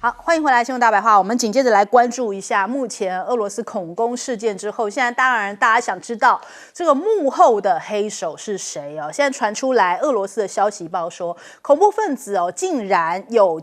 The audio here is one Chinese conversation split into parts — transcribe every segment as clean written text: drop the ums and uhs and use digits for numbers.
好，欢迎回来《新闻大白话》。我们紧接着来关注一下目前俄罗斯恐攻事件之后，现在当然大家想知道这个幕后的黑手是谁哦？现在传出来俄罗斯的消息报说，恐怖分子竟然有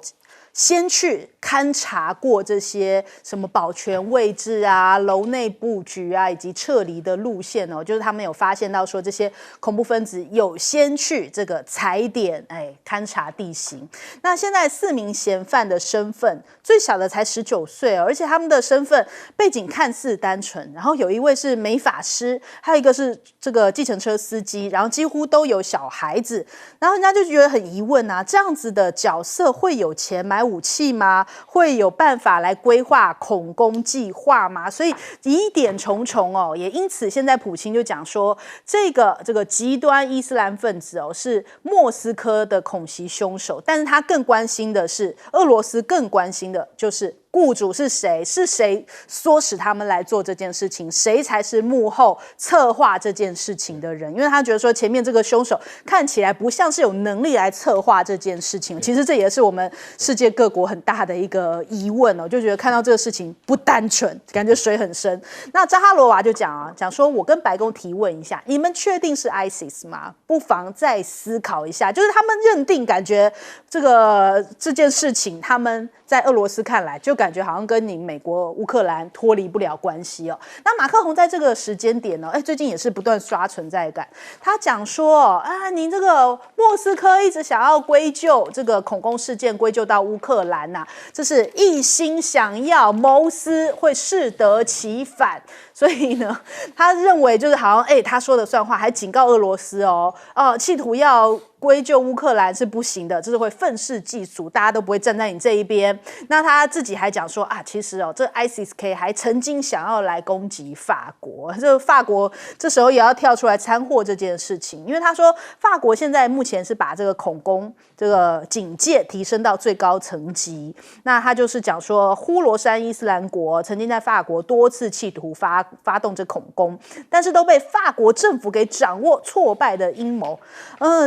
先去勘察过这些什么保全位置啊、楼内布局啊，以及撤离的路线哦，就是他们有发现到说这些恐怖分子有先去这个踩点，勘察地形。那现在4名嫌犯的身份，最小的才19岁哦，而且他们的身份背景看似单纯，然后有一位是美发师，还有一个是这个计程车司机，然后几乎都有小孩子，然后人家就觉得很疑问啊，这样子的角色会有钱买武器吗？会有办法来规划恐攻计划吗？所以疑点重重哦，也因此现在普京就讲说，这个极端伊斯兰分子是莫斯科的恐袭凶手，但是他更关心的是，俄罗斯更关心的就是雇主是谁？是谁唆使他们来做这件事情？谁才是幕后策划这件事情的人？因为他觉得说前面这个凶手看起来不像是有能力来策划这件事情。其实这也是我们世界各国很大的一个疑问哦，就觉得看到这个事情不单纯，感觉水很深。那扎哈罗娃就讲说，我跟白宫提问一下，你们确定是 ISIS 吗？不妨再思考一下，就是他们认定感觉这件事情，他们在俄罗斯看来就感觉好像跟你美国乌克兰脱离不了关系哦。那马克宏在这个时间点呢，最近也是不断刷存在感。他讲说你这个莫斯科一直想要归咎这个恐攻事件归咎到乌克兰呐，这是一心想要谋私，会适得其反。所以呢，他认为就是好像他说的算话，还警告俄罗斯企图要归咎乌克兰是不行的，这是会愤世嫉俗，大家都不会站在你这一边。那他自己还讲说其实这 ISIS-K 还曾经想要来攻击法国，这法国这时候也要跳出来掺和这件事情，因为他说法国现在目前是把这个恐攻这个警戒提升到最高层级。那他就是讲说，呼罗珊伊斯兰国曾经在法国多次企图发动这恐攻，但是都被法国政府给掌握挫败的阴谋。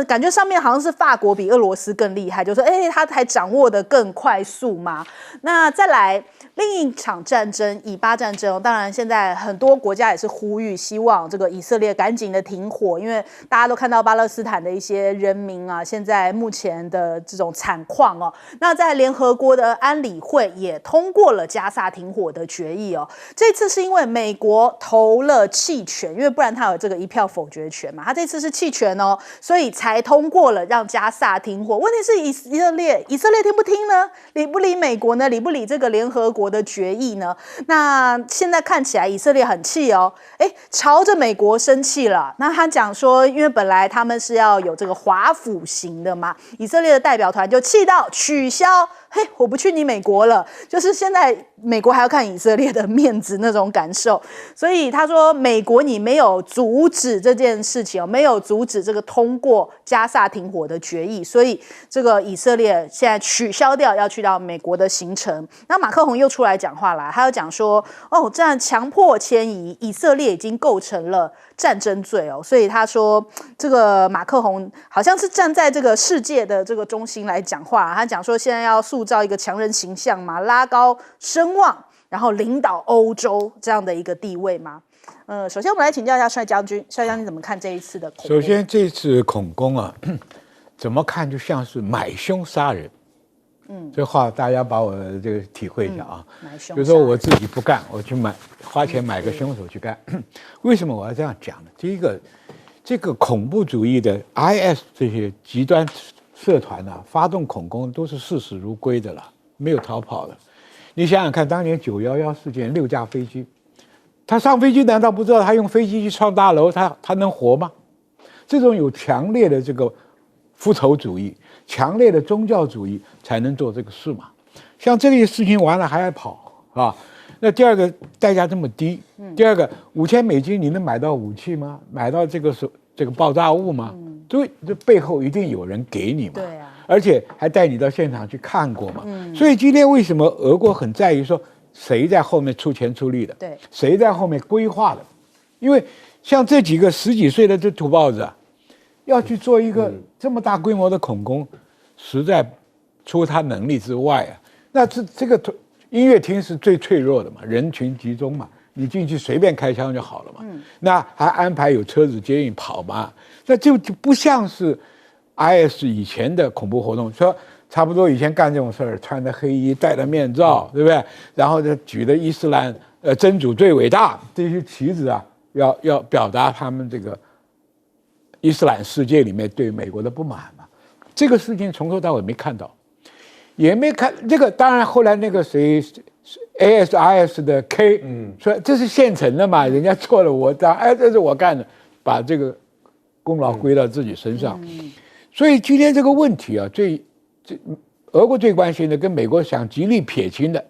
感觉上面好像是法国比俄罗斯更厉害，就是说他还掌握得更快速嘛。那再来另一场战争，以巴战争当然现在很多国家也是呼吁希望这个以色列赶紧的停火，因为大家都看到巴勒斯坦的一些人民现在目前的这种惨况那在联合国的安理会也通过了加萨停火的决议这次是因为美国投了弃权，因为不然他有这个一票否决权嘛，他这次是弃权所以才通过了让加萨停火。问题是以色列听不听呢？理不理美国呢？理不理这个联合国的决议呢？那现在看起来以色列很气朝着美国生气了。那他讲说，因为本来他们是要有这个华府型的嘛，以色列的代表团就气到取消，我不去你美国了，就是现在美国还要看以色列的面子那种感受。所以他说，美国你没有阻止这件事情没有阻止这个通过加萨停火的决议，所以这个以色列现在取消掉要去到美国的行程。那马克宏又出来讲话了，他又讲说这样强迫迁移，以色列已经构成了战争罪所以他说这个马克宏好像是站在这个世界的这个中心来讲话，他讲说现在要塑造一个强人形象嘛，拉高声望，然后领导欧洲这样的一个地位吗？首先我们来请教一下帅将军怎么看这一次的恐攻？首先这次恐攻怎么看就像是买凶杀人。这话大家把我这个体会一下比如说我自己不干，我去花钱买个凶手去干。为什么我要这样讲呢？第一个，这个恐怖主义的 IS 这些极端社团发动恐攻都是视死如归的了，没有逃跑的。你想想看，当年911事件6架飞机，他上飞机难道不知道他用飞机去撞大楼，他能活吗？这种有强烈的这个复仇主义、强烈的宗教主义才能做这个事嘛。像这个事情完了还要跑那第二个代价这么低，第二个$5000你能买到武器吗？买到这个爆炸物吗？这背后一定有人给你嘛。对啊，而且还带你到现场去看过嘛。所以今天为什么俄国很在意说谁在后面出钱出力的？对，谁在后面规划的？因为像这几个10几岁的这土包子要去做一个这么大规模的恐攻，实在出他能力之外那这个音乐厅是最脆弱的嘛，人群集中嘛，你进去随便开枪就好了嘛。那还安排有车子接应跑嘛，那就不像是 IS 以前的恐怖活动，说差不多以前干这种事儿，穿着黑衣，戴着面罩，对不对？然后就举着伊斯兰真主最伟大这些旗子啊，要表达他们这个伊斯兰世界里面对美国的不满嘛。这个事情从头到尾没看到，也没看这个。当然后来那个谁 ASIS 的 K，说这是现成的嘛，人家做了我当，这是我干的，把这个功劳归到自己身上。所以今天这个问题啊，俄国最关心的，跟美国想极力撇清的。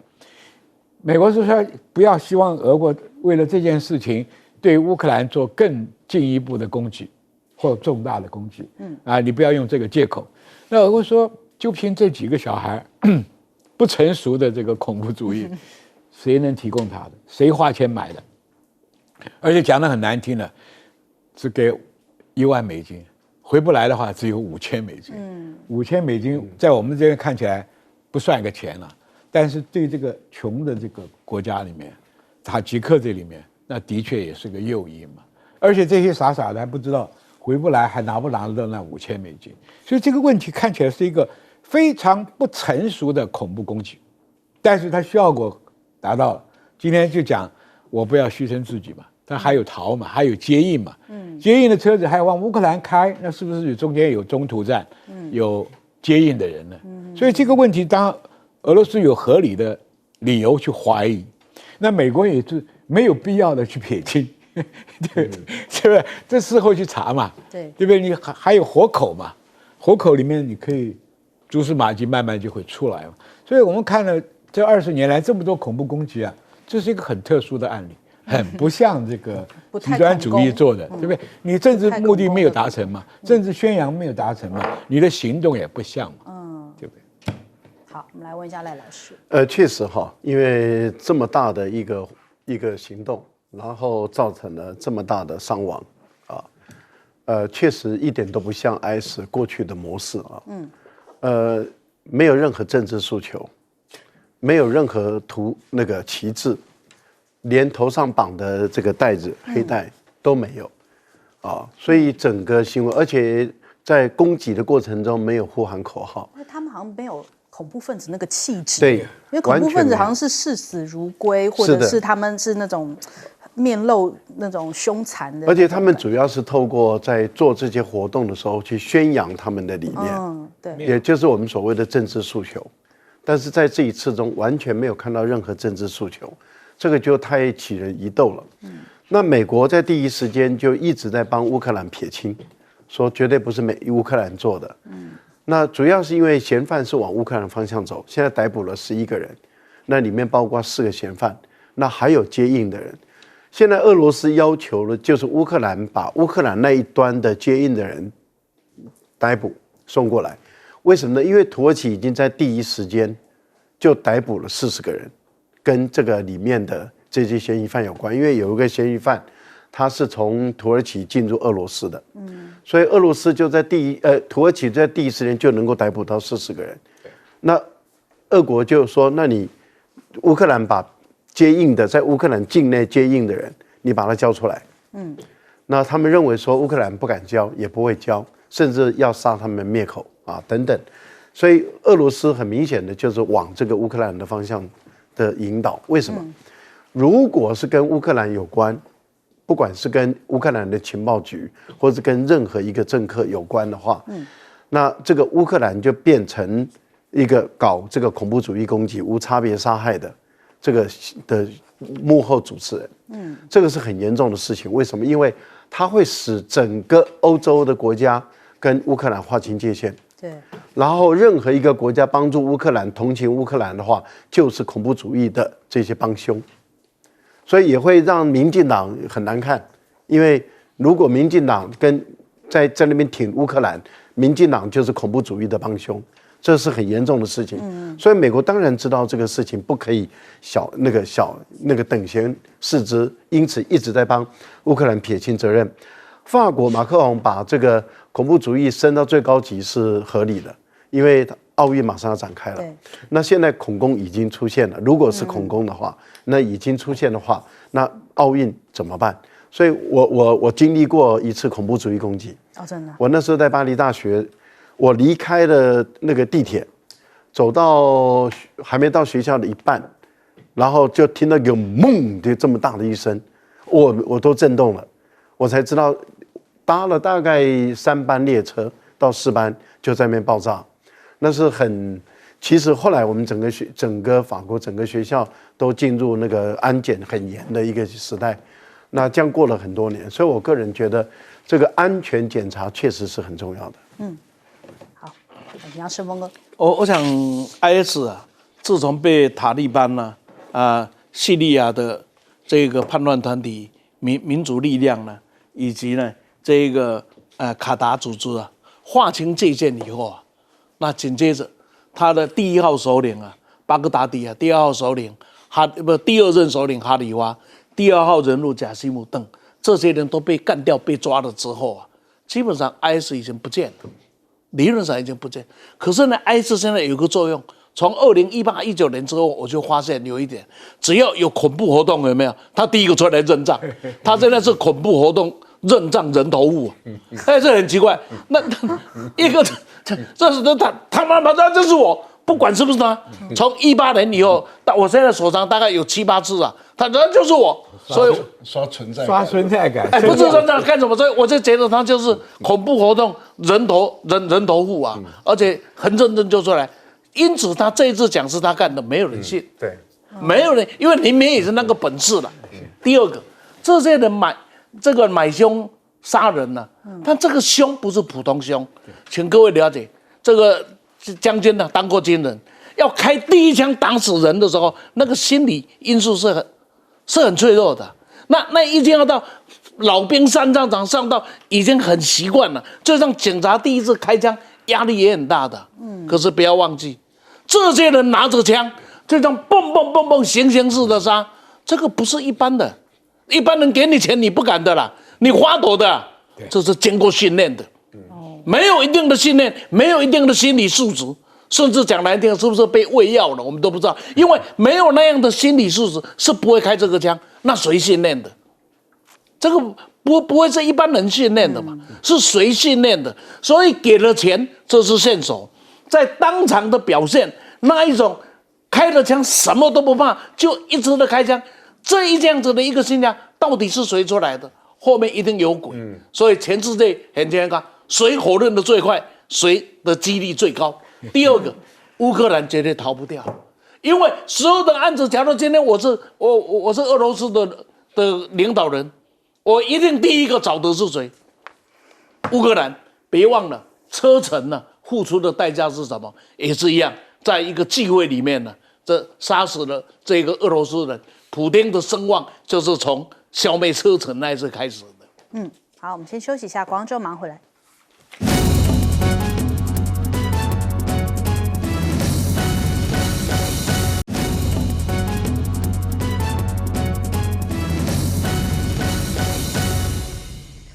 美国是说不要希望俄国为了这件事情对乌克兰做更进一步的攻击或重大的攻击。你不要用这个借口。那俄国说，就凭这几个小孩不成熟的这个恐怖主义，谁能提供他的？谁花钱买的？而且讲得很难听的，只给1万美金，回不来的话只有5000美金。5000美金在我们这边看起来不算个钱了，但是对这个穷的这个国家里面，塔吉克这里面，那的确也是个诱因嘛。而且这些傻傻的还不知道回不来，还拿不拿得到那5000美金，所以这个问题看起来是一个非常不成熟的恐怖攻击，但是它效果达到了。今天就讲我不要牺牲自己嘛，但还有逃嘛，还有接应嘛，接应的车子还往乌克兰开，那是不是中间有中途站，有接应的人呢？所以这个问题，当俄罗斯有合理的理由去怀疑，那美国也是没有必要的去撇清。对，是不是？这事后去查嘛，对不对？你还有活口嘛，活口里面你可以蛛丝马迹慢慢就会出来嘛。所以我们看了这20年来这么多恐怖攻击啊，这是一个很特殊的案例，很不像这个极端主义做的，对不对？你政治目的没有达成嘛，政治宣扬没有达成嘛，你的行动也不像嘛，对不对？好，我们来问一下赖老师。确实哈，因为这么大的一个行动。然后造成了这么大的伤亡，确实一点都不像 IS 过去的模式啊，没有任何政治诉求，没有任何那个旗帜，连头上绑的这个带子黑带都没有，所以整个行为，而且在攻击的过程中没有呼喊口号，他们好像没有恐怖分子那个气质，对，因为恐怖分子好像是视死如归，或者是他们是那种面露那种凶残的，而且他们主要是透过在做这些活动的时候去宣扬他们的理念，对，也就是我们所谓的政治诉求。但是在这一次中完全没有看到任何政治诉求，这个就太起人疑窦了。那美国在第一时间就一直在帮乌克兰撇清，说绝对不是乌克兰做的。那主要是因为嫌犯是往乌克兰方向走，现在逮捕了11个人，那里面包括4个嫌犯，那还有接应的人。现在俄罗斯要求的就是乌克兰把乌克兰那一端的接应的人逮捕送过来，为什么呢？因为土耳其已经在第一时间就逮捕了40个人，跟这个里面的这些嫌疑犯有关。因为有一个嫌疑犯，他是从土耳其进入俄罗斯的，所以俄罗斯就在土耳其在第一时间就能够逮捕到40个人。那俄国就说，那你乌克兰把接应的在乌克兰境内接应的人，你把他交出来。那他们认为说乌克兰不敢交，也不会交，甚至要杀他们灭口啊等等。所以俄罗斯很明显的就是往这个乌克兰的方向的引导。为什么？如果是跟乌克兰有关，不管是跟乌克兰的情报局，或是跟任何一个政客有关的话，那这个乌克兰就变成一个搞这个恐怖主义攻击、无差别杀害的这个的幕后主持人。这个是很严重的事情。为什么？因为它会使整个欧洲的国家跟乌克兰划清界限。对。然后任何一个国家帮助乌克兰、同情乌克兰的话，就是恐怖主义的这些帮凶。所以也会让民进党很难看，因为如果民进党在那边挺乌克兰，民进党就是恐怖主义的帮凶，这是很严重的事情。所以美国当然知道这个事情不可以那个等闲视之，因此一直在帮乌克兰撇清责任。法国马克龙把这个恐怖主义升到最高级是合理的，因为奥运马上要展开了。那现在恐攻已经出现了，如果是恐攻的话，那已经出现的话，那奥运怎么办？所以我经历过一次恐怖主义攻击。真的。我那时候在巴黎大学，我离开了那个地铁，走到还没到学校的一半，然后就听到有猛的这么大的一声，我都震动了，我才知道搭了大概3班列车到4班就在那边爆炸。那是其实后来我们整个法国整个学校都进入那个安检很严的一个时代，那这样过了很多年，所以我个人觉得这个安全检查确实是很重要的。好，你要顺风哥。我想 IS 啊，自从被塔利班呢叙利亚的这个叛乱团体民主力量呢，以及呢这个卡达组织啊划清界限以后啊，那紧接着他的第1号首领巴格达迪第2号首领第2任首领哈里发，第2号人物贾西姆邓，这些人都被干掉被抓了之后基本上 IS 已经不见了，理论上已经不见。可是呢 IS 现在有个作用，从2018、19年之后，我就发现有一点，只要有恐怖活动，有没有？他第一个出来认账，他现在是恐怖活动认账人头户，这很奇怪。那一个这是他妈妈，这是我，不管是不是他，从18年以后到我现在手上大概有7、8次他就是我，所以刷存在感，不是说这干什么？所以我就觉得他就是恐怖活动人头户而且很认真就出来。因此，他这一次讲是他干的，没有人信。对，没有人，因为你没有那个本事了。第二个，这些人买凶杀人呢，但这个凶不是普通凶，请各位了解，这个将军呢当过军人，要开第1枪打死人的时候，那个心理因素是很脆弱的。那一定要到老兵上战场上到已经很习惯了，就像警察第1次开枪，压力也很大的。可是不要忘记。这些人拿着枪，就这样蹦蹦蹦蹦行刑式的杀，这个不是一般的，一般人给你钱你不敢的啦，你花朵的，这是经过训练的，没有一定的训练，没有一定的心理素质，甚至讲难听，是不是被喂药了，我们都不知道，因为没有那样的心理素质是不会开这个枪，那谁训练的？这个不会是一般人训练的嘛？是谁训练的？所以给了钱，这是线索。在当场的表现，那一种开了枪什么都不怕，就一直的开枪，这样子的一个心量，到底是谁出来的？后面一定有鬼。所以全世界很简单，谁否认的最快，谁的几率最高。第二个，乌克兰绝对逃不掉，因为所有的案子，假如今天我是俄罗斯的领导人，我一定第一个找的是谁？乌克兰。别忘了车臣呢。付出的代价是什么？也是一样，在一个聚会里面呢，这杀死了这个俄罗斯人，普丁的声望就是从消灭车臣那一次开始的。好，我们先休息一下，广州马上回来。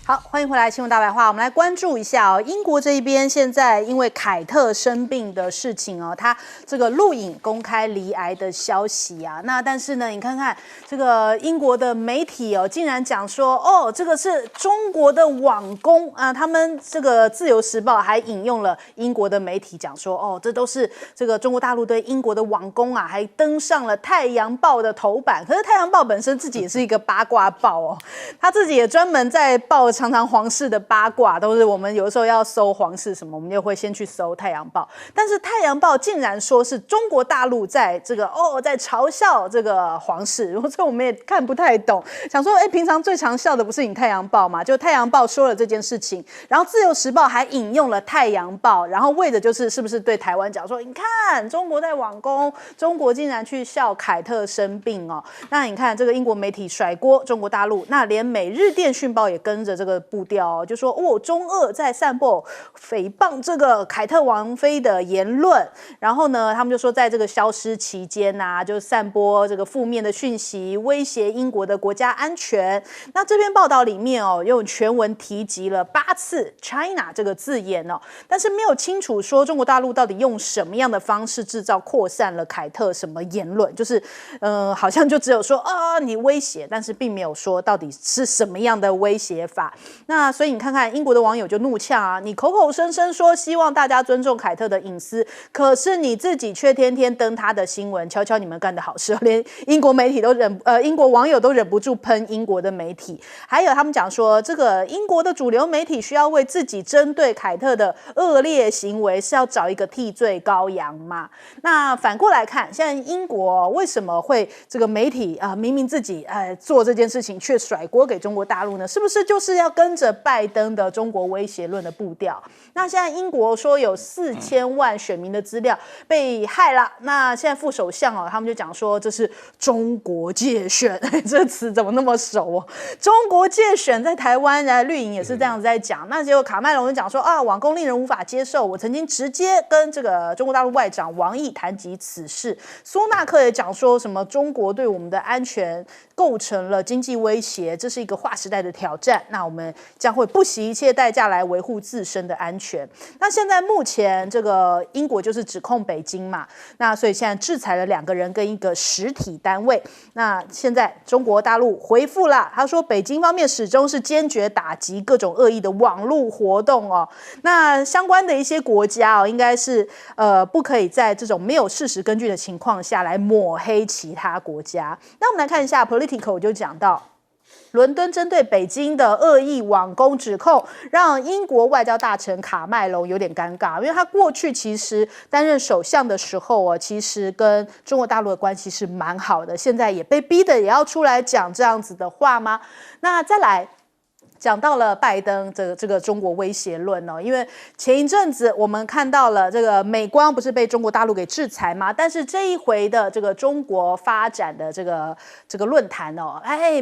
好，欢迎回来，新闻大白话。我们来关注一下英国这一边现在因为凯特生病的事情他这个录影公开罹癌的消息那但是呢，你看看这个英国的媒体竟然讲说这个是中国的网攻他们这个《自由时报》还引用了英国的媒体讲说这都是这个中国大陆对英国的网攻还登上了《太阳报》的头版。可是《太阳报》本身自己也是一个八卦报他自己也专门在报常常皇室的八卦，都是我们有的时候要搜皇室什么，我们就会先去搜《太阳报》。但是《太阳报》竟然说是中国大陆在这个在嘲笑这个皇室，所以我们也看不太懂。想说，平常最常笑的不是你《太阳报》吗？就《太阳报》说了这件事情，然后《自由时报》还引用了《太阳报》，然后为的就是是不是对台湾讲说，你看中国在网攻，中国竟然去笑凯特生病那你看这个英国媒体甩锅中国大陆，那连《每日电讯报》也跟着这个个步调就说中俄在散播诽谤这个凯特王妃的言论，然后呢，他们就说在这个消失期间就散播这个负面的讯息，威胁英国的国家安全。那这篇报道里面用全文提及了8次 China 这个字眼但是没有清楚说中国大陆到底用什么样的方式制造扩散了凯特什么言论，就是好像就只有说你威胁，但是并没有说到底是什么样的威胁法。那所以你看看英国的网友就怒呛你口口声声说希望大家尊重凯特的隐私，可是你自己却天天登他的新闻，瞧瞧你们干的好事，连英国媒体都英国网友都忍不住喷英国的媒体。还有他们讲说，这个英国的主流媒体需要为自己针对凯特的恶劣行为是要找一个替罪羔羊嘛？那反过来看，现在英国为什么会这个媒体明明自己做这件事情，却甩锅给中国大陆呢？是不是就是要跟着拜登的中国威胁论的步调？那现在英国说有4000万选民的资料被害了，那现在副首相他们就讲说这是中国介选，这词怎么那么熟中国介选在台湾绿营也是这样子在讲。那结果卡麦隆就讲说网攻令人无法接受，我曾经直接跟这个中国大陆外长王毅谈及此事。苏纳克也讲说什么中国对我们的安全构成了经济威胁，这是一个划时代的挑战，那我们将会不惜一切代价来维护自身的安全。那现在目前这个英国就是指控北京嘛，那所以现在制裁了2个人跟一个实体单位。那现在中国大陆回复了，他说北京方面始终是坚决打击各种恶意的网络活动那相关的一些国家应该是不可以在这种没有事实根据的情况下来抹黑其他国家。那我们来看一下 Politico 就讲到，伦敦针对北京的恶意网攻指控，让英国外交大臣卡麦隆有点尴尬，因为他过去其实担任首相的时候其实跟中国大陆的关系是蛮好的，现在也被逼的也要出来讲这样子的话吗？那再来讲到了拜登这个中国威胁论因为前一阵子我们看到了这个美光不是被中国大陆给制裁吗？但是这一回的这个中国发展的这个论坛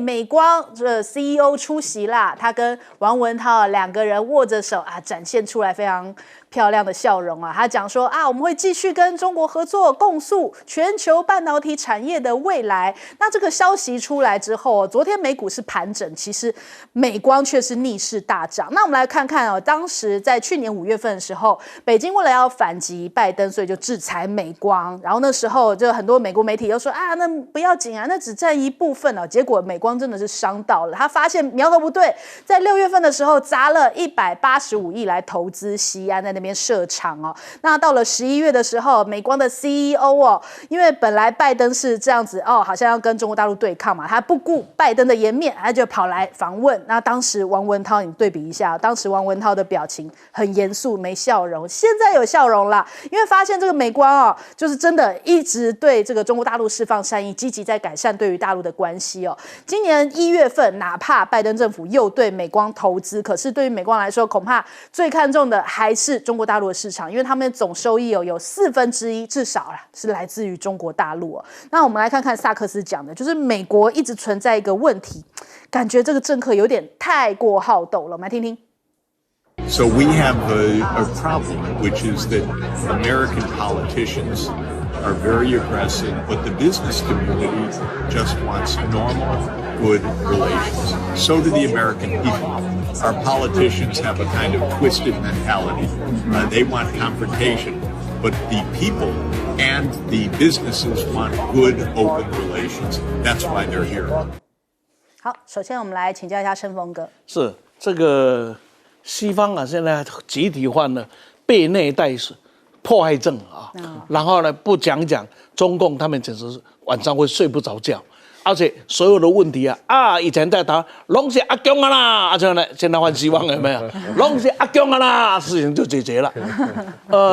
美光这 CEO 出席啦，他跟王文涛2个人握着手展现出来非常漂亮的笑容他讲说我们会继续跟中国合作，共塑全球半导体产业的未来。那这个消息出来之后昨天美股是盘整，其实美光却是逆势大涨。那我们来看看当时在去年5月份的时候，北京为了要反击拜登，所以就制裁美光，然后那时候就很多美国媒体都说那不要紧那只占一部分结果美光真的是伤到了，他发现苗头不对，在6月份的时候砸了185亿来投资西安，在那边设厂那到了11月的时候，美光的 CEO 因为本来拜登是这样子好像要跟中国大陆对抗嘛，他不顾拜登的颜面，他就跑来访问。那当时王文涛你对比一下，当时王文涛的表情很严肃没笑容，现在有笑容啦，因为发现这个美光就是真的一直对这个中国大陆释放善意，积极在改善对于大陆的关系今年1月份哪怕拜登政府又对美光投资，可是对于美光来说恐怕最看重的还是中国大陆的市场，因为他们的总收益有1/4至少是来自于中国大陆那我们来看看萨克斯讲的，就是美国一直存在一个问题，感觉这个政客有点太过好斗了，我们来听听。So we have a problem, which is that American politicians are very aggressive, but the business community just wants normal, good relations. So do the American people. Our politicians have a kind of twisted mentality. They want confrontation, but the people and the businesses want good, open relations. That's why they're here. 好，首先我们来请教一下申峰哥。是这个西方现在集体患了被内带迫害症然后呢不讲中共他们简直是晚上会睡不着觉，而且所有的问题以前在谈拢是阿公啦，现在换西方有没有？拢是阿公啦，事情就解决了。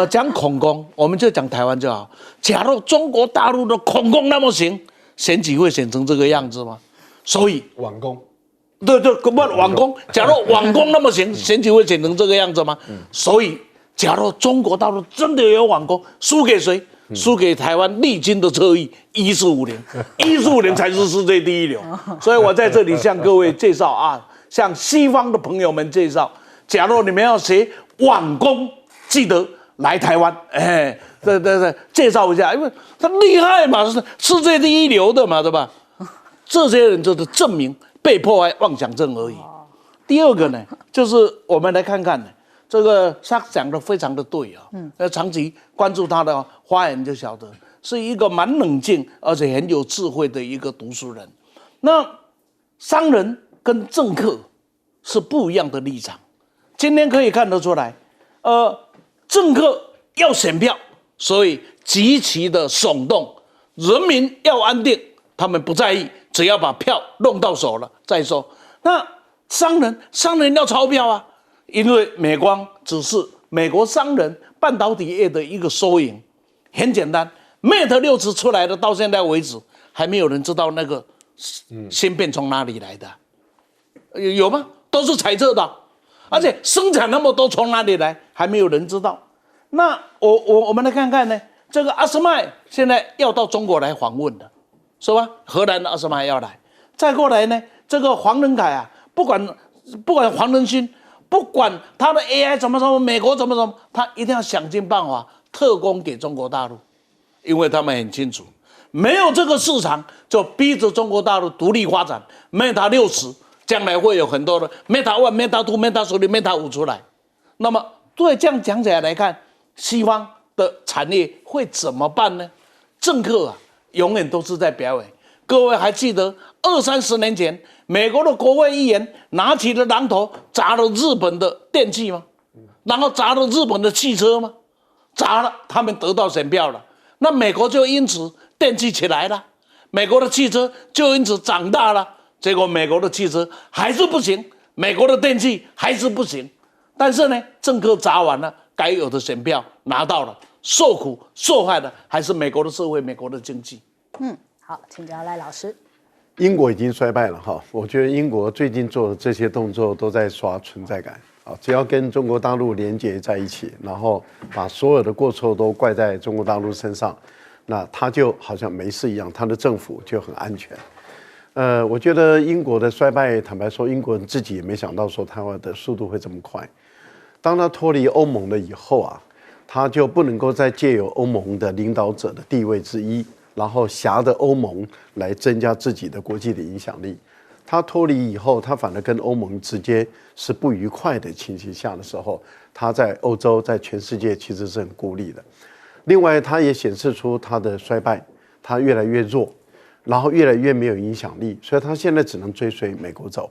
讲恐攻，我们就讲台湾就好。假如中国大陆的恐攻那么行，选举会选成这个样子吗？所以网攻。对，不网攻。假如网攻那么行，选举会选成这个样子吗？所以，假如中国大陆真的有网攻，输给谁？输给台湾历经的侧翼1450，1450才是世界第一流。所以我在这里向各位介绍向西方的朋友们介绍，假如你们要学网工，记得来台湾，对，介绍一下，因为他厉害嘛，是世界第一流的嘛，对吧？这些人就是证明被迫害妄想症而已。第二个呢，就是我们来看看呢，这个他讲的非常的对啊，长期关注他的发言就晓得，是一个蛮冷静而且很有智慧的一个读书人。那商人跟政客是不一样的立场，今天可以看得出来，政客要选票，所以极其的耸动，人民要安定，他们不在意，只要把票弄到手了再说。那商人要钞票啊，因为美光只是美国商人半导体业的一个缩影。很简单 ，Mate 60出来的到现在为止，还没有人知道那个芯片从哪里来的，有吗？都是猜测的，而且生产那么多从哪里来，还没有人知道。那我们来看看呢，这个阿斯麦现在要到中国来访问的，是吧？荷兰的阿斯麦要来，再过来呢，这个黄仁凯啊，不管黄仁勋，不管他的 AI 怎么，美国怎么，他一定要想尽办法特供给中国大陆，因为他们很清楚，没有这个市场，就逼着中国大陆独立发展。Mate 60将来会有很多的 Mate 1、Mate 2、Mate 3、Mate 5出来。那么对这样讲起来看，西方的产业会怎么办呢？政客啊，永远都是在表演。各位还记得20-30年前，美国的国会议员拿起了榔头砸了日本的电器吗？然后砸了日本的汽车吗？砸了，他们得到选票了，那美国就因此电器起来了，美国的汽车就因此长大了。结果美国的汽车还是不行，美国的电器还是不行。但是呢，政客砸完了，该有的选票拿到了，受苦受害的还是美国的社会、美国的经济。好，请教赖老师。英国已经衰败了哈，我觉得英国最近做的这些动作都在刷存在感啊，只要跟中国大陆连接在一起，然后把所有的过错都怪在中国大陆身上，那他就好像没事一样，他的政府就很安全。我觉得英国的衰败，坦白说，英国人自己也没想到说他的速度会这么快。当他脱离欧盟了以后啊，他就不能够再借由欧盟的领导者的地位之一，然后挟着欧盟来增加自己的国际的影响力。他脱离以后，他反而跟欧盟之间是不愉快的情形下的时候，他在欧洲，在全世界其实是很孤立的。另外，他也显示出他的衰败，他越来越弱，然后越来越没有影响力，所以他现在只能追随美国走。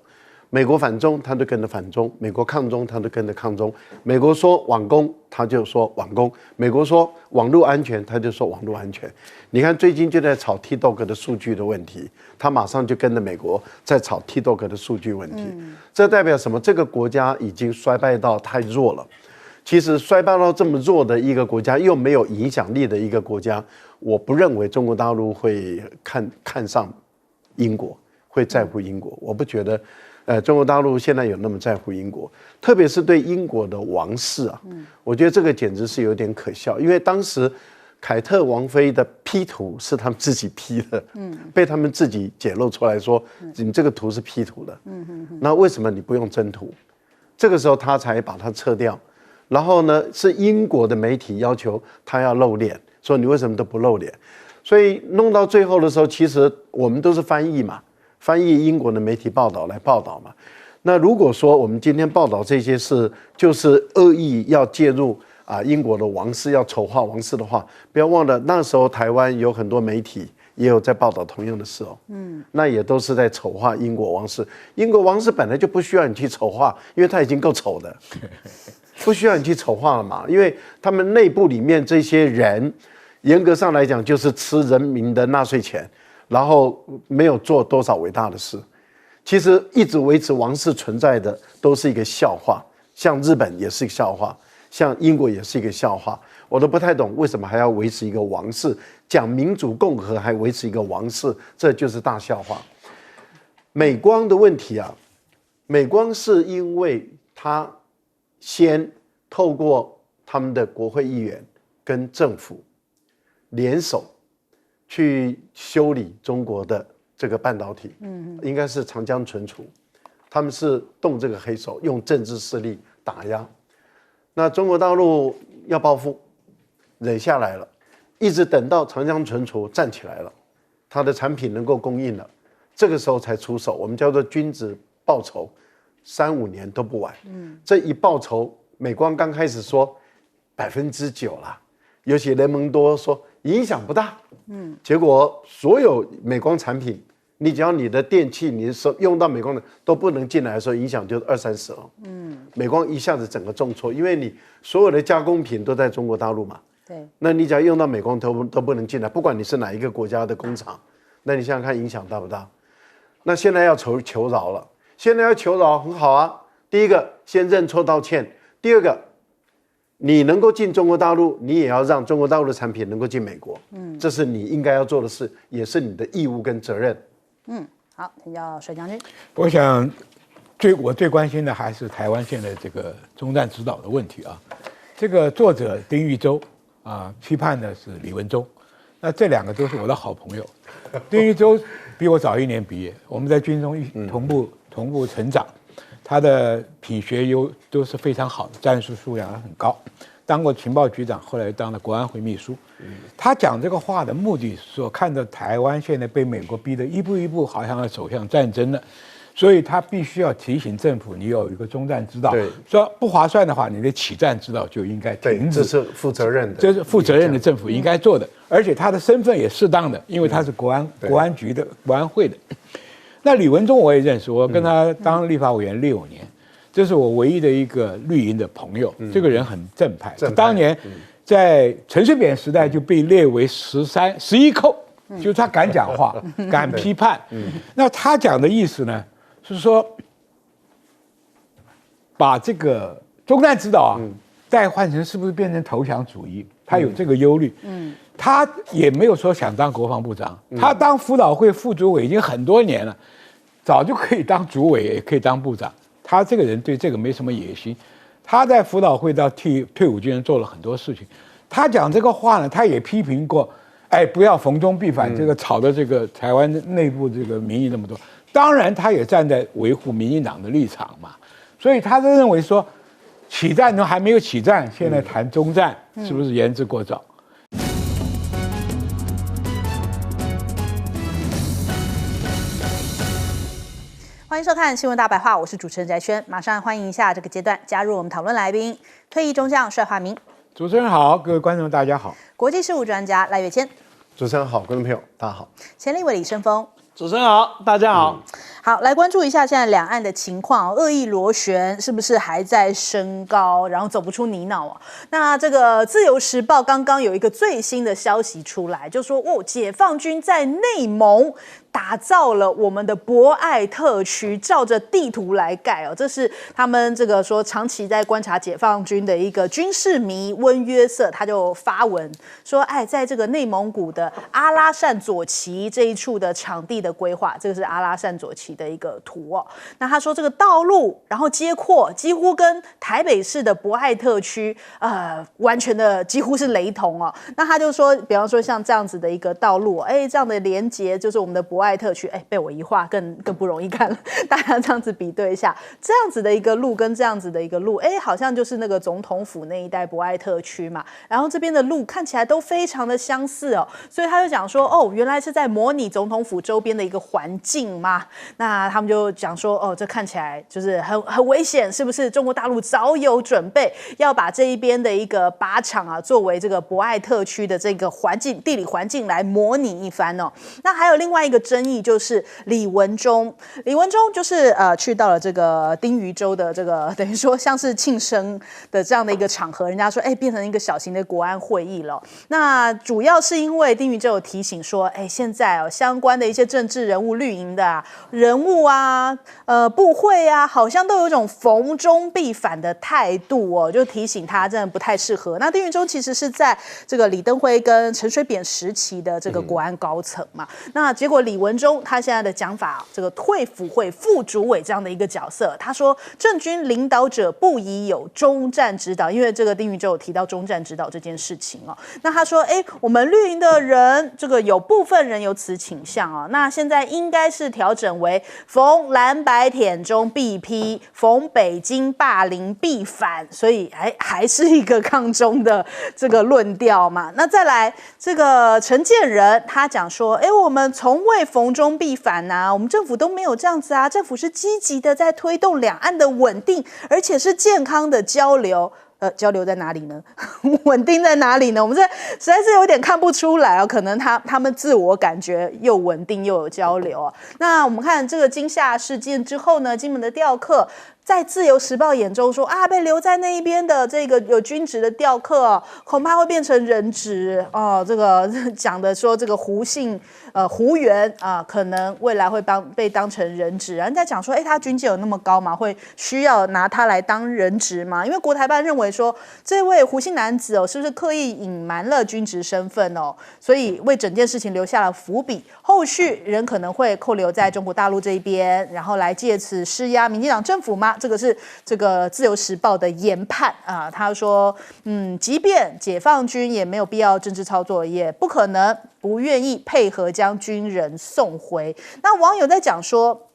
美国反中，他就跟着反中；美国抗中，他就跟着抗中；美国说网攻，他就说网攻；美国说网络安全，他就说网络安全。你看最近就在炒 TikTok 的数据的问题，他马上就跟着美国在炒 TikTok 的数据问题。这代表什么？这个国家已经衰败到太弱了。其实衰败到这么弱的一个国家，又没有影响力的一个国家，我不认为中国大陆会看上英国，会在乎英国。我不觉得。中国大陆现在有那么在乎英国，特别是对英国的王室啊，我觉得这个简直是有点可笑，因为当时凯特王妃的 P 图是他们自己 P 的，被他们自己揭露出来说，你这个图是 P 图的，那为什么你不用真图？这个时候他才把它撤掉，然后呢，是英国的媒体要求他要露脸，说你为什么都不露脸？所以弄到最后的时候，其实我们都是翻译嘛。翻译英国的媒体报道来报道嘛。那如果说我们今天报道这些事，就是恶意要介入英国的王室，要丑化王室的话，不要忘了那时候台湾有很多媒体也有在报道同样的事哦。那也都是在丑化英国王室。英国王室本来就不需要你去丑化，因为他已经够丑的，不需要你去丑化了嘛。因为他们内部里面这些人，严格上来讲就是吃人民的纳税钱。然后没有做多少伟大的事，其实一直维持王室存在的都是一个笑话，像日本也是一个笑话，像英国也是一个笑话，我都不太懂为什么还要维持一个王室，讲民主共和还维持一个王室，这就是大笑话。美光的问题啊，美光是因为他先透过他们的国会议员跟政府联手去修理中国的这个半导体，应该是长江存储，他们是动这个黑手，用政治势力打压。那中国大陆要报复，忍下来了，一直等到长江存储站起来了，它的产品能够供应了，这个时候才出手。我们叫做君子报仇，3-5年都不晚。这一报仇，美光刚开始说9%啦，尤其雷蒙多说影响不大。结果所有美光产品，你只要你的电器你用到美光的都不能进来的时候，影响就20-30%了。美光一下子整个重挫，因为你所有的加工品都在中国大陆嘛。对，那你只要用到美光都不能进来，不管你是哪一个国家的工厂，那你想想看影响大不大？那现在要求饶了，现在要求饶很好啊。第一个先认错道歉，第二个你能够进中国大陆，你也要让中国大陆的产品能够进美国。这是你应该要做的事，也是你的义务跟责任。好，请教水将军。我想我最关心的还是台湾现在这个中战指导的问题啊。这个作者丁玉洲啊，批判的是李文忠，那这2个都是我的好朋友。丁玉洲比我早1年毕业，我们在军中同步成长，他的品学都是非常好的，战术素养很高，当过情报局长，后来当了国安会秘书。他讲这个话的目的是说，看到台湾现在被美国逼得一步一步好像要走向战争了，所以他必须要提醒政府，你有一个中战指导，说不划算的话，你的起战指导就应该停止。这是负责任的，这是负责任的政府应该做的，而且他的身份也适当的，因为他是国安局的国安会的。那李文忠我也认识，我跟他当立法委员6年，这是我唯一的一个绿营的朋友。这个人很正派，当年在陈水扁时代就被列为11扣，就是他敢讲话，敢批判。那他讲的意思呢，是说把这个中战指导啊，代换成是不是变成投降主义？他有这个忧虑。他也没有说想当国防部长，他当辅导会副主委已经很多年了，早就可以当主委，也可以当部长。他这个人对这个没什么野心。他在辅导会到退伍军人做了很多事情。他讲这个话呢，他也批评过，不要逢中必反，这个吵的这个台湾内部这个民意那么多。当然，他也站在维护民进党的立场嘛，所以他就认为说，起战都还没有起战，现在谈中战是不是言之过早？欢迎收看《新闻大白话》，我是主持人翟轩，马上欢迎一下这个阶段加入我们讨论来宾，退役中将帅华明。主持人好，各位观众大家好。国际事务专家赖岳谦。主持人好，观众朋友大家好。前立委李胜峰。主持人好，大家好。好，来关注一下现在两岸的情况，恶意螺旋是不是还在升高，然后走不出泥淖啊？那这个《自由时报》刚刚有一个最新的消息出来，就说解放军在内蒙打造了我们的博爱特区，照着地图来盖哦。这是他们这个说长期在观察解放军的一个军事迷温约瑟，他就发文说，在这个内蒙古的阿拉善左旗这一处的场地的规划，这个是阿拉善左旗的一个图哦。那他说这个道路，然后街廓几乎跟台北市的博爱特区完全的几乎是雷同哦。那他就说，比方说像这样子的一个道路，这样的连结就是我们的博爱特区，被我一画更不容易看了。大家这样子比对一下，这样子的一个路跟这样子的一个路，好像就是那个总统府那一带博爱特区嘛。然后这边的路看起来都非常的相似哦，所以他就讲说，原来是在模拟总统府周边的一个环境嘛。那他们就讲说，这看起来就是很危险，是不是？中国大陆早有准备，要把这一边的一个靶场啊，作为这个博爱特区的这个环境、地理环境来模拟一番哦。那还有另外一个争议就是李文忠就是去到了这个丁鱼州的这个等于说像是庆生的这样的一个场合，人家说变成一个小型的国安会议了。那主要是因为丁鱼州有提醒说，现在相关的一些政治人物绿营的人物啊，部会啊，好像都有一种逢中必反的态度哦，就提醒他真的不太适合。那丁鱼州其实是在这个李登辉跟陈水扁时期的这个国安高层嘛，那结果李文文忠他现在的讲法，这个退辅会副主委这样的一个角色，他说政军领导者不宜有终战指导，因为这个丁宇洲有提到终战指导这件事情哦。那他说，我们绿营的人这个有部分人有此倾向哦，那现在应该是调整为逢蓝白舔中必批，逢北京霸凌必反，所以还是一个抗中的这个论调嘛。那再来这个陈建仁他讲说，我们从未逢中必反啊，我们政府都没有这样子啊，政府是积极的在推动两岸的稳定，而且是健康的交流。交流在哪里呢？稳定在哪里呢？我们这实在是有点看不出来哦。可能他们自我感觉又稳定又有交流啊。那我们看这个金夏事件之后呢，金门的调客。在自由时报眼中说被留在那一边的这个有军职的调客恐怕会变成人质哦。这个讲的说这个胡元可能未来会被当成人质。人家讲说，他军阶有那么高吗？会需要拿他来当人质吗？因为国台办认为说，这位胡姓男子是不是刻意隐瞒了军职身份所以为整件事情留下了伏笔。后续人可能会扣留在中国大陆这一边，然后来借此施压民进党政府吗？这个是这个自由时报的研判他说，即便解放军也没有必要政治操作，也不可能不愿意配合将军人送回。那网友在讲说，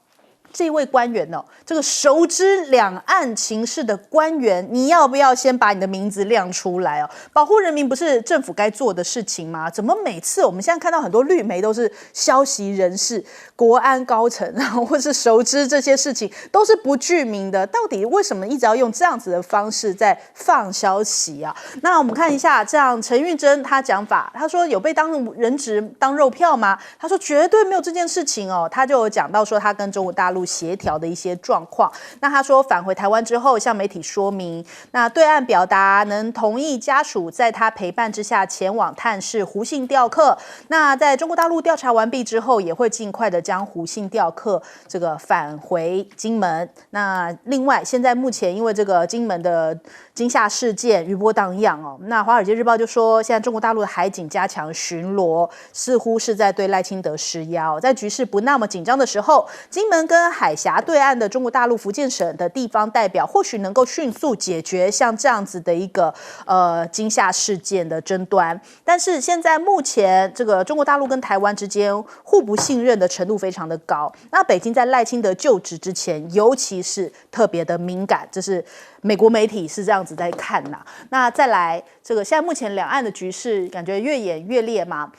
这位官员这个熟知两岸情势的官员，你要不要先把你的名字亮出来保护人民不是政府该做的事情吗？怎么每次我们现在看到很多绿媒都是消息人士、国安高层，或是熟知这些事情，都是不具名的？到底为什么一直要用这样子的方式在放消息啊？那我们看一下，这样陈玉珍他讲法，他说有被当人质当肉票吗？他说绝对没有这件事情他就有讲到说他跟中国大陆协调的一些状况。那他说返回台湾之后向媒体说明，那对岸表达能同意家属在他陪伴之下前往探视胡姓调客。那在中国大陆调查完毕之后，也会尽快的将胡姓调客这个返回金门。那另外现在目前因为这个金门的金夏事件余波荡漾那华尔街日报就说，现在中国大陆的海警加强巡逻，似乎是在对赖清德施压在局势不那么紧张的时候，金门跟海峡对岸的中国大陆福建省的地方代表或许能够迅速解决像这样子的一个金夏事件的争端。但是现在目前这个中国大陆跟台湾之间互不信任的程度非常的高，那北京在赖清德就职之前尤其是特别的敏感，这是美国媒体是这样子在看那再来这个现在目前两岸的局势感觉越演越烈嘛。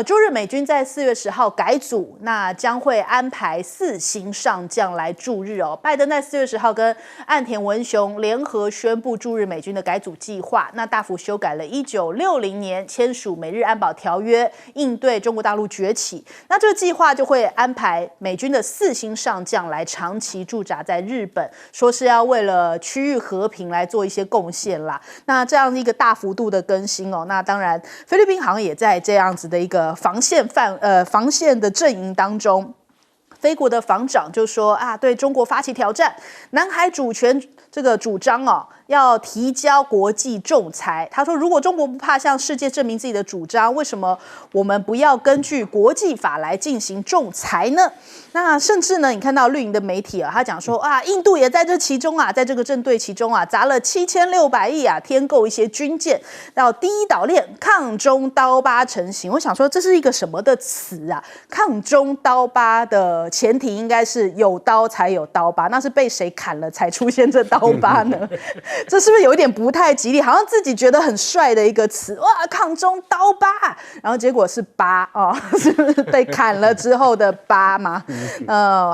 驻日美军在4月10号改组，那将会安排4星上将来驻日拜登在4月10号跟岸田文雄联合宣布驻日美军的改组计划，那大幅修改了1960年签署美日安保条约，应对中国大陆崛起。那这个计划就会安排美军的4星上将来长期驻扎在日本，说是要为了区域和平来做一些贡献啦。那这样一个大幅度的更新那当然菲律宾好像也在这样子的一个防线的阵营当中。菲国的防长就说对中国发起挑战，南海主权这个主张要提交国际仲裁。他说，如果中国不怕向世界证明自己的主张，为什么我们不要根据国际法来进行仲裁呢？那甚至呢，你看到绿营的媒体他讲说印度也在这其中在这个阵队其中砸了7600亿添购一些军舰，到第一岛链抗中刀疤成型。我想说这是一个什么的词抗中刀疤的前提应该是有刀才有刀疤，那是被谁砍了才出现这刀疤呢？这是不是有一点不太吉利？好像自己觉得很帅的一个词抗中刀疤，然后结果是疤是不是被砍了之后的疤吗？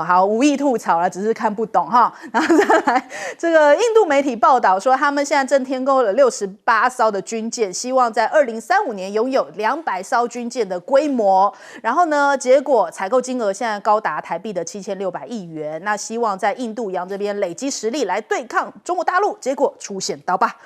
好，无意吐槽只是看不懂然后再来，这个印度媒体报道说，他们现在正添购了68艘的军舰，希望在2035年拥有200艘军舰的规模。然后呢，结果采购金额现在高达台币的7600亿元。那希望在印度洋这边累积实力来对抗中国大陆，结果作出现，到吧？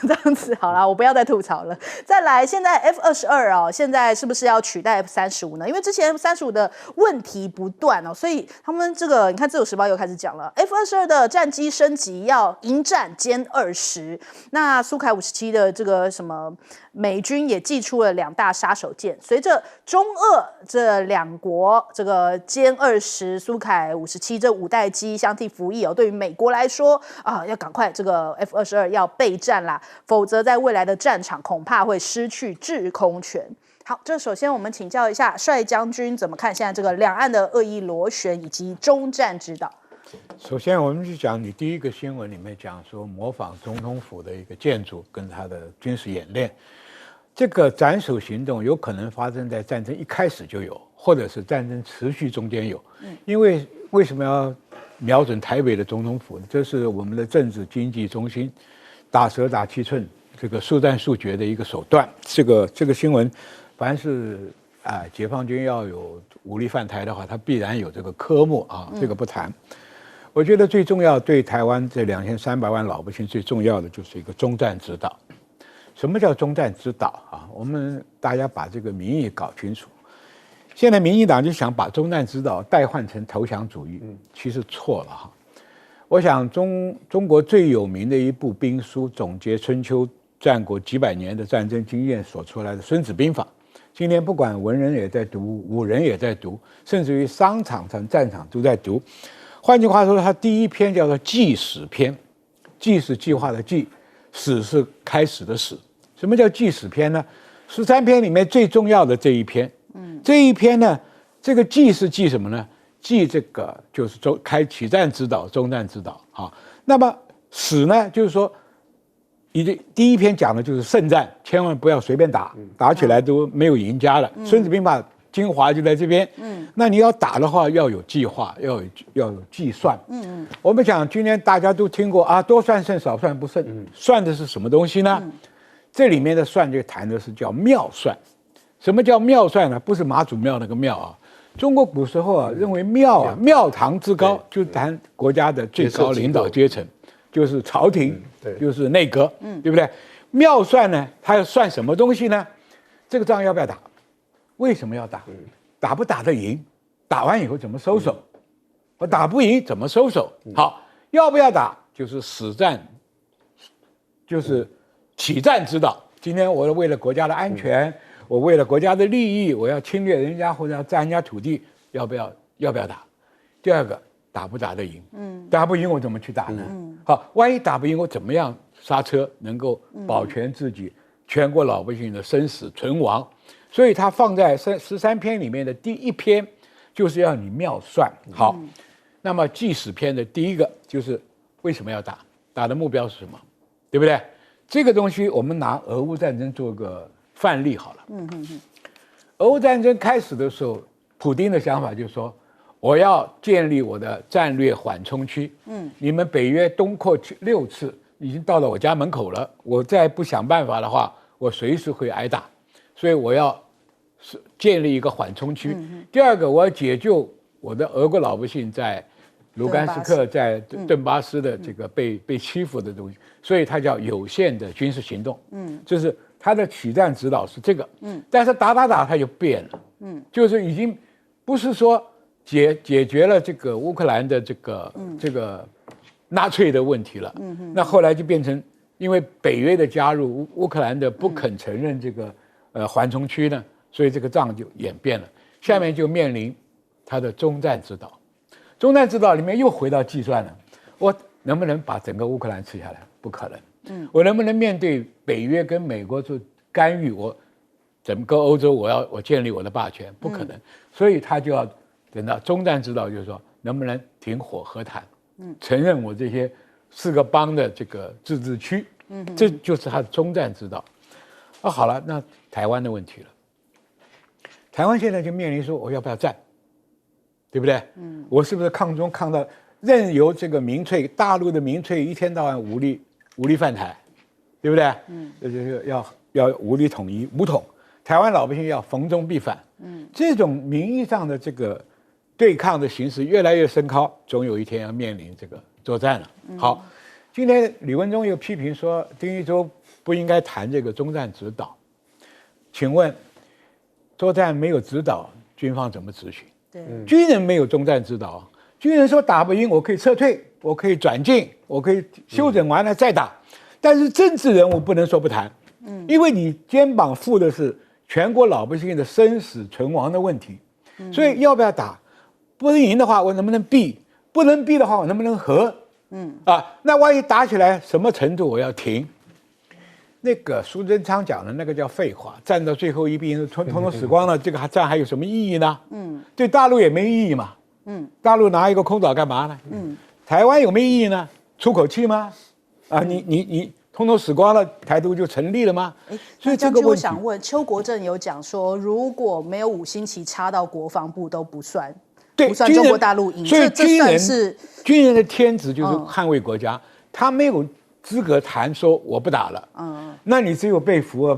这样子好啦，我不要再吐槽了。再来，现在 F-22哦，现在是不是要取代 F-35呢？因为之前 F-35的问题不断哦，所以他们这个你看《自由时报》又开始讲了 ，F-22的战机升级要迎战歼20，那苏凯57的这个什么美军也祭出了2大杀手锏，随着中俄这2国这个歼20、苏凯57这5代机相继服役哦，对于美国来说啊，要赶快这个 F-22要备战啦，否则在未来的战场恐怕会失去制空权。好，这首先我们请教一下帅将军怎么看现在这个两岸的恶意螺旋以及中战之道。首先，我们就讲你第一个新闻里面讲说模仿总统府的一个建筑跟它的军事演练，这个斩首行动有可能发生在战争一开始就有，或者是战争持续中间有。因为为什么要瞄准台北的总统府呢？这是我们的政治经济中心，打蛇打七寸，这个速战速决的一个手段。这个新闻，凡是解放军要有武力犯台的话，它必然有这个科目啊，这个不谈。我觉得最重要对台湾这2300万老百姓最重要的就是一个终战之道。什么叫终战之道啊？我们大家把这个民意搞清楚。现在民进党就想把终战之道代换成投降主义，其实错了哈。我想中国最有名的一部兵书，总结春秋战国几百年的战争经验所出来的《孙子兵法》，今天不管文人也在读，武人也在读，甚至于商场上战场都在读。换句话说，它第一篇叫做计史篇，计是计划的计，史是开始的史。什么叫计史篇呢？13篇里面最重要的这一篇，这一篇呢，这个计是计什么呢？计这个就是起战之道、终战之道啊。那么史呢，就是说，第一篇讲的就是胜战，千万不要随便打，打起来都没有赢家了。孙子兵法精华就在这边。那你要打的话，要有计划，要有计算。我们讲今天大家都听过啊，多算胜，少算不胜。算的是什么东西呢？这里面的算就谈的是叫妙算。什么叫妙算呢？不是妈祖庙那个庙啊。中国古时候啊，认为庙堂之高，就谈国家的最高领导阶层，就是朝廷，就是内阁，对不对？妙算呢，它要算什么东西呢？这个仗要不要打？为什么要打？打不打得赢？打完以后怎么收手？我打不赢怎么收手？好，要不要打？就是死战，就是起战之道。今天我为了国家的安全，我为了国家的利益，我要侵略人家或者要占人家土地，要不要打？第二个，打不打得赢？打不赢我怎么去打呢？好，万一打不赢，我怎么样刹车，能够保全自己全国老百姓的生死存亡？所以它放在13篇里面的第一篇，就是要你妙算。好，那么计史篇的第一个就是为什么要打？打的目标是什么？对不对？这个东西我们拿俄乌战争做个范例好了。俄乌战争开始的时候，普丁的想法就是说，我要建立我的战略缓冲区。你们北约东扩6次，已经到了我家门口了，我再不想办法的话，我随时会挨打。所以我要建立一个缓冲区。第二个，我要解救我的俄国老百姓在卢甘斯克、在顿巴斯的这个被欺负的东西，所以它叫有限的军事行动。就是它的起战指导是这个。但是打它就变了。就是已经不是说解决了这个乌克兰的这个纳粹的问题了。那后来就变成因为北约的加入，乌克兰的不肯承认这个缓冲区呢，所以这个仗就演变了。下面就面临它的终战之道。终战之道里面又回到计算了，我能不能把整个乌克兰吃下来？不可能。我能不能面对北约跟美国做干预？我整个欧洲我建立我的霸权？不可能。所以他就要等到终战之道，就是说能不能停火和谈，承认我这些4个邦的这个自治区。这就是他的终战之道。好了，那台湾的问题了。台湾现在就面临说，我要不要战，对不对？我是不是抗中抗到任由这个民粹，大陆的民粹一天到晚武力犯台，对不对？要武力统一，武统。台湾老百姓要逢中必反。这种名义上的这个对抗的形势越来越升高，总有一天要面临这个作战了。好，今天李文忠又批评说丁玉洲不应该谈这个中战指导，请问作战没有指导，军方怎么执行？对，军人没有中战指导，军人说打不赢我可以撤退，我可以转进，我可以休整完了再打，但是政治人物不能说不谈，因为你肩膀负的是全国老百姓的生死存亡的问题，所以要不要打？不能赢的话，我能不能避？不能避的话，我能不能和？那万一打起来什么程度，我要停。那个苏贞昌讲的那个叫废话，战到最后一兵统统死光了，这个战还有什么意义呢？对大陆也没意义嘛。大陆拿一个空岛干嘛呢？台湾有没有意义呢？出口气吗？你统统死光了，台独就成立了吗？所以这个我想问，邱国正有讲说，如果没有5星旗插到国防部都不算。对，不算中国大陆赢，所以军人的天职就是捍卫国家，他没有资格谈说我不打了，那你只有被俘了、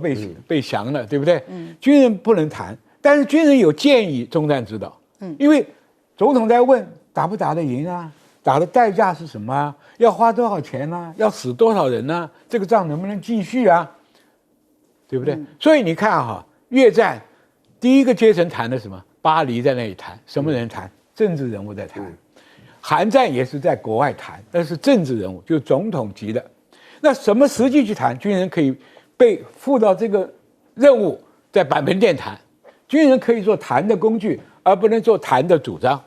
被降了，对不对？军人不能谈，但是军人有建议中战指导，因为总统在问打不打得赢啊，打的代价是什么啊，要花多少钱啊，要死多少人啊，这个仗能不能继续啊，对不对？所以你看哈，越战第一个阶层谈的什么？巴黎在那里谈，什么人谈？政治人物在谈。韩战也是在国外谈，但是政治人物，就总统级的。那什么时机去谈？军人可以被附到这个任务，在板门店谈。军人可以做谈的工具，而不能做谈的主张。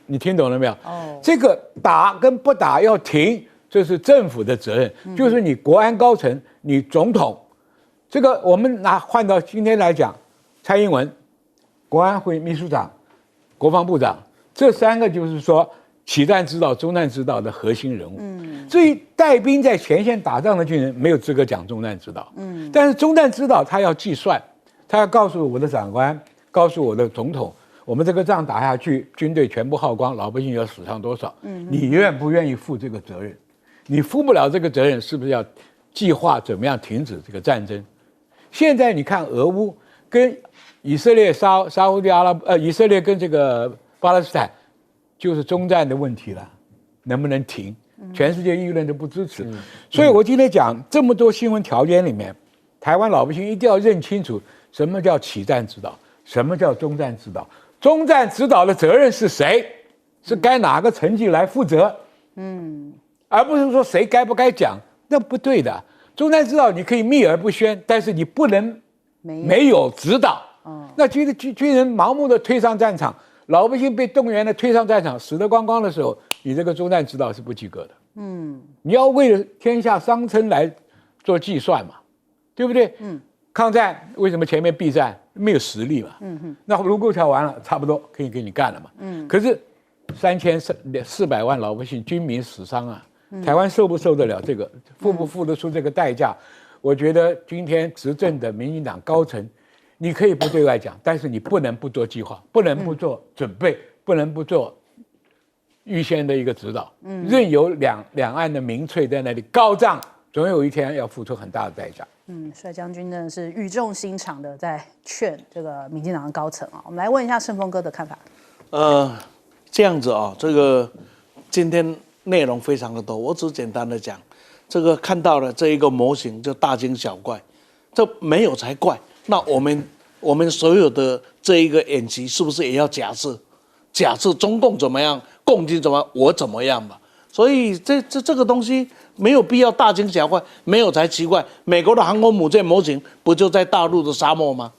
你听懂了没有？这个打跟不打要停，这是政府的责任，就是你国安高层，你总统。这个我们换到今天来讲，蔡英文。国安会秘书长、国防部长，这3个就是说起战指导、中战指导的核心人物。至于带兵在前线打仗的军人，没有资格讲中战指导。但是中战指导他要计算，他要告诉我的长官，告诉我的总统，我们这个仗打下去，军队全部耗光，老百姓要死伤多少？你愿不愿意负这个责任？你负不了这个责任，是不是要计划怎么样停止这个战争？现在你看俄乌跟以色列、以色列跟这个巴勒斯坦，就是中战的问题了，能不能停？全世界舆论都不支持，所以我今天讲这么多新闻条件里面，台湾老百姓一定要认清楚什么叫起战指导，什么叫中战指导。中战指导的责任是谁？是该哪个层级来负责？而不是说谁该不该讲，那不对的。中战指导你可以秘而不宣，但是你不能没有指导。那军人盲目的推上战场，老百姓被动员的推上战场，死得光光的时候，你这个中战指导是不及格的。你要为了天下伤撑来做计算嘛，对不对？抗战为什么前面避战？没有实力嘛。那卢沟桥完了，差不多可以给你干了嘛。可是3400万老百姓军民死伤啊，台湾受不受得了这个？付不付得出这个代价？我觉得今天执政的民进党高层。你可以不对外讲，但是你不能不做计划，不能不做准备，不能不做预先的一个指导。任由两岸的民粹在那里高涨，总有一天要付出很大的代价。帅将军真的是语重心长的在劝这个民进党的高层啊。我们来问一下盛峰哥的看法。这样子啊，这个今天内容非常的多，我只简单的讲，这个看到了这一个模型就大惊小怪，这没有才怪。那我们所有的这一个演习是不是也要假设中共怎么样，共军怎么样，我怎么样吧？所以这个东西没有必要大惊小怪，没有才奇怪。美国的航空母舰模型不就在大陆的沙漠吗？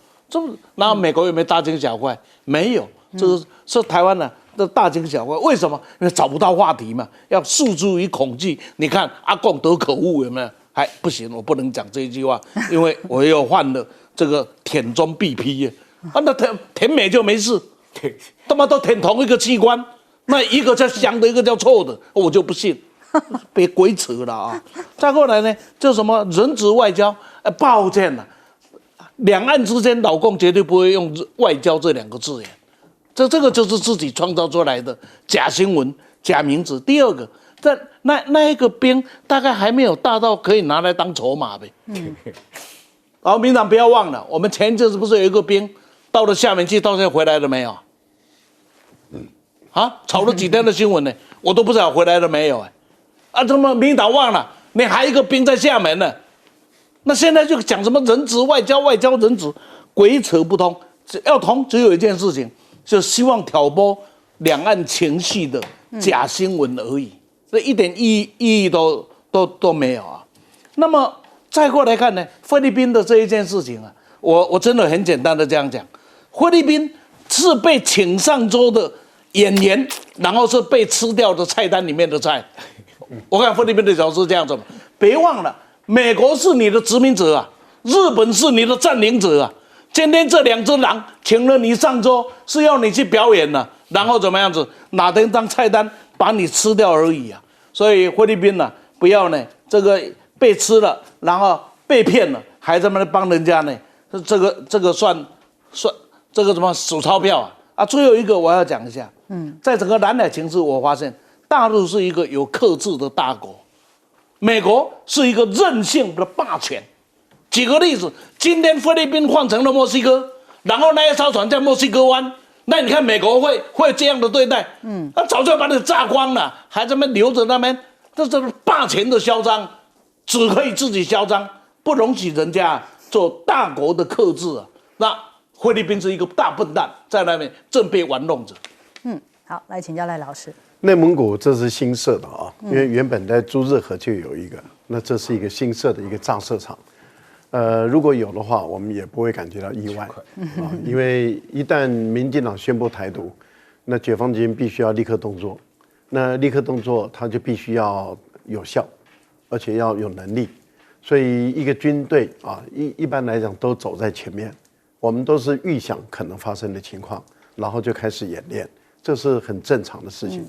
那美国有没有大惊小怪？没有，这是台湾的大惊小怪。为什么？因为找不到话题嘛，要诉诸于恐惧。你看阿共多可恶，有没有？还不行，我不能讲这一句话，因为我又犯了这个舔中必批那舔美就没事，他妈都舔同一个器官，那一个叫香的，一个叫臭的，我就不信，别鬼扯了啊！再过来呢，就什么人质外交，抱歉了，两岸之间老共绝对不会用外交这2个字眼，这个就是自己创造出来的假新闻、假名词。第二个。那一个兵大概还没有大到可以拿来当筹码呗。然后民党不要忘了，我们前一阵子不是有一个兵到了厦门去，到现在回来了没有？炒了几天的新闻呢，我都不知道回来了没有啊，怎么民党忘了？你还有一个兵在厦门呢？那现在就讲什么人质外交，外交人质，鬼扯不通。要通只有一件事情，就希望挑拨两岸情绪的假新闻而已，这一点意义都没有啊。那么再过来看呢，菲律宾的这一件事情啊，我真的很简单的这样讲，菲律宾是被请上桌的演员，然后是被吃掉的菜单里面的菜。我看菲律宾的角是这样子嘛，别忘了，美国是你的殖民者啊，日本是你的占领者啊。今天这两只狼请了你上桌，是要你去表演的，然后怎么样子，哪天当菜单把你吃掉而已啊。所以菲律宾呢，不要呢这个被吃了，然后被骗了，还这么帮人家呢，这个算这个什么数钞票啊啊！最后一个我要讲一下，在整个南海情势，我发现大陆是一个有克制的大国，美国是一个任性的霸权。举个例子，今天菲律宾换成了墨西哥，然后那一艘船在墨西哥湾，那你看美国会这样的对待？他早就把你炸光了，还这么留着那边，这是霸权的嚣张，只可以自己嚣张，不容许人家做大国的克制啊。那菲律宾是一个大笨蛋，在那边正被玩弄着。好，来请教赖老师。内蒙古这是新设的啊，因为原本在朱日和就有一个，那这是一个新设的一个炸设场。如果有的话，我们也不会感觉到意外啊，因为一旦民进党宣布台独，那解放军必须要立刻动作，那立刻动作它就必须要有效，而且要有能力，所以一个军队啊，一般来讲都走在前面，我们都是预想可能发生的情况，然后就开始演练，这是很正常的事情。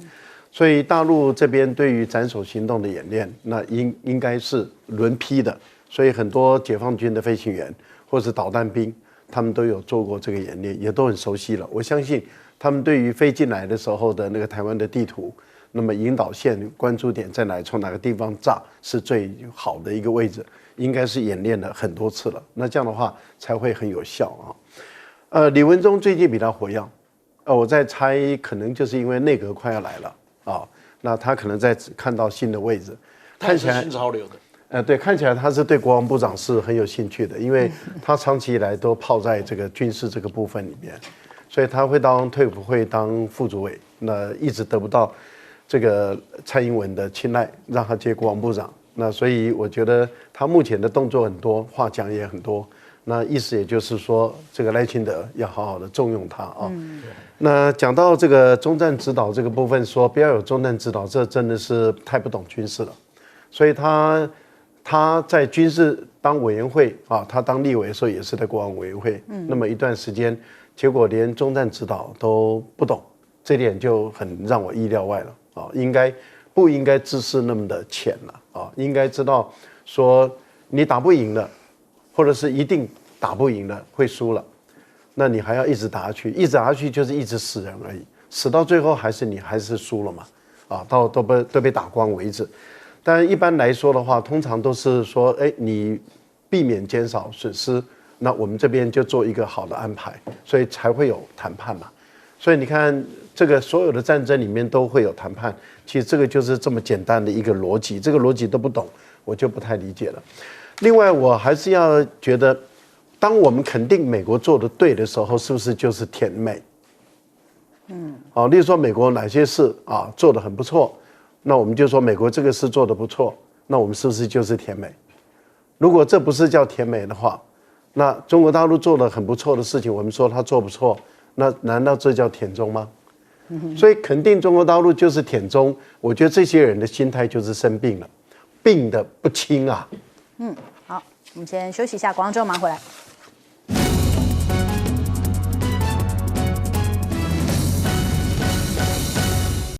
所以大陆这边对于斩首行动的演练，那应该是轮批的。所以很多解放军的飞行员或是导弹兵，他们都有做过这个演练，也都很熟悉了。我相信他们对于飞进来的时候的那个台湾的地图，那么引导线、关注点在哪里，从哪个地方炸是最好的一个位置，应该是演练了很多次了。那这样的话才会很有效啊。李文忠最近比他活跃，我在猜，可能就是因为内阁快要来了啊，那他可能在看到新的位置，看起来新潮流的。对，看起来他是对国防部长是很有兴趣的，因为他长期以来都泡在这个军事这个部分里面，所以他会当退辅会当副主委，那一直得不到这个蔡英文的青睐，让他接国防部长。那所以我觉得他目前的动作很多，话讲也很多，那意思也就是说，这个赖清德要好好的重用他啊。那讲到这个中战指导这个部分，说不要有中战指导，这真的是太不懂军事了，所以他在军事当委员会啊，他当立委的时候也是在国防委员会，那么一段时间，结果连中战指导都不懂，这点就很让我意料外了啊！不应该知识那么的浅了啊？应该知道说你打不赢了，或者是一定打不赢了，会输了，那你还要一直打下去，一直打下去就是一直死人而已，死到最后还是输了嘛啊，都被打光为止。但一般来说的话，通常都是说，你避免减少损失，那我们这边就做一个好的安排，所以才会有谈判嘛。所以你看，这个所有的战争里面都会有谈判，其实这个就是这么简单的一个逻辑，这个逻辑都不懂，我就不太理解了。另外，我还是要觉得，当我们肯定美国做的对的时候，是不是就是甜美？例如说美国哪些事啊做得很不错。那我们就说美国这个事做得不错，那我们是不是就是甜美？如果这不是叫甜美的话，那中国大陆做了很不错的事情，我们说他做不错，那难道这叫舔中吗？所以肯定中国大陆就是舔中，我觉得这些人的心态就是生病了，病得不轻啊。好，我们先休息一下，广告之后马上回来。